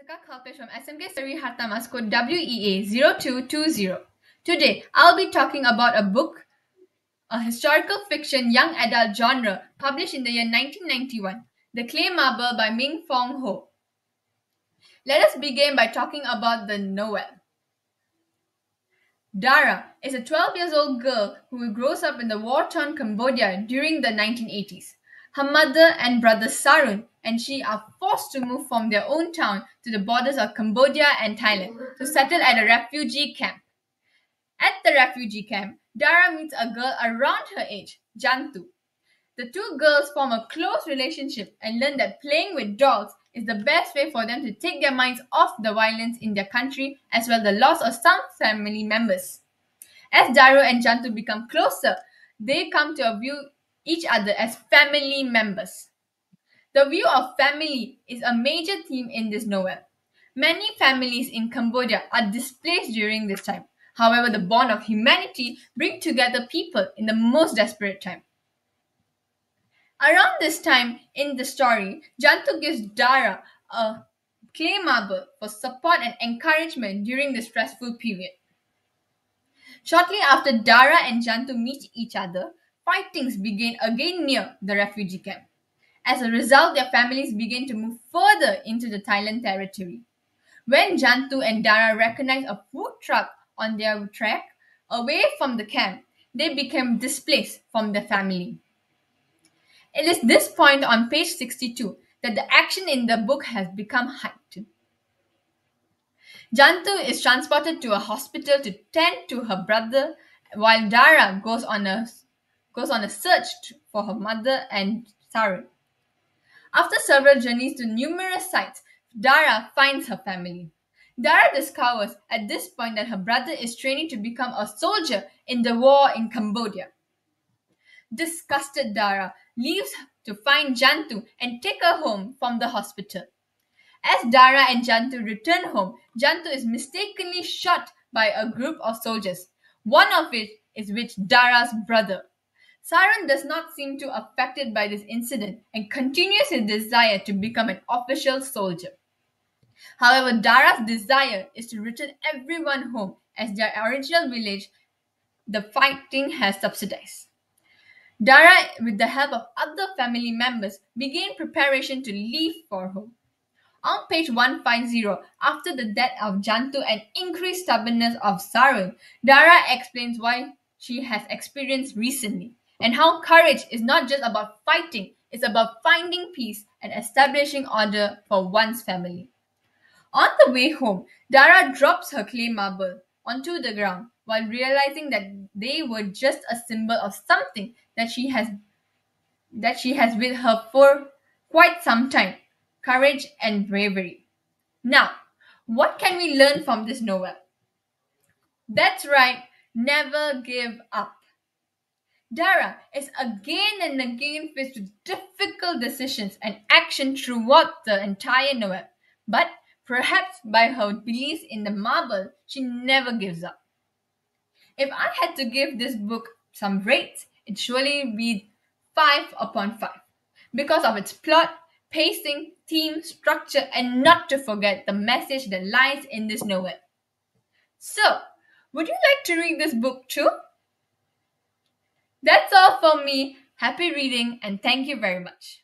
Jessica Kalpesh from SMK Sari Hartamas code WEA0220. Today, I'll be talking about a book, a historical fiction young adult genre published in the year 1991, The Clay Marble by Ming Fong Ho. Let us begin by talking about the novel. Dara is a 12 years old girl who grows up in the war-torn Cambodia during the 1980s. Her mother and brother Sarun and she are forced to move from their own town to the borders of Cambodia and Thailand to settle at a refugee camp. At the refugee camp, Dara meets a girl around her age, Jantu. The two girls form a close relationship and learn that playing with dolls is the best way for them to take their minds off the violence in their country as well as the loss of some family members. As Daru and Jantu become closer, they come to view each other as family members. The view of family is a major theme in this novel. Many families in Cambodia are displaced during this time. However, the bond of humanity brings together people in the most desperate time. Around this time in the story, Jantu gives Dara a clay marble for support and encouragement during the stressful period. Shortly after Dara and Jantu meet each other, fightings begin again near the refugee camp. As a result, their families begin to move further into the Thailand territory. When Jantu and Dara recognize a food truck on their trek away from the camp, they become displaced from their family. It is this point on page 62 that the action in the book has become heightened. Jantu is transported to a hospital to tend to her brother, while Dara goes on a search for her mother and Sarun. After several journeys to numerous sites, Dara finds her family. Dara discovers at this point that her brother is training to become a soldier in the war in Cambodia. Disgusted, Dara leaves to find Jantu and take her home from the hospital. As Dara and Jantu return home, Jantu is mistakenly shot by a group of soldiers, one of which is Dara's brother. Sarun does not seem too affected by this incident and continues his desire to become an official soldier. However, Dara's desire is to return everyone home as their original village the fighting has subsidized. Dara, with the help of other family members, began preparation to leave for home. On page 150, after the death of Jantu and increased stubbornness of Sarun, Dara explains why she has experienced recently and how courage is not just about fighting, it's about finding peace and establishing order for one's family. On the way home, Dara drops her clay marble onto the ground while realizing that they were just a symbol of something that she has with her for quite some time, courage and bravery. Now, what can we learn from this novel? That's right, never give up. Dara is again and again faced with difficult decisions and action throughout the entire novel, but perhaps by her belief in the marble, she never gives up. If I had to give this book some rates, it surely be 5 upon 5 because of its plot, pacing, theme, structure, and not to forget the message that lies in this novel. So, would you like to read this book too? That's all from me. Happy reading and thank you very much.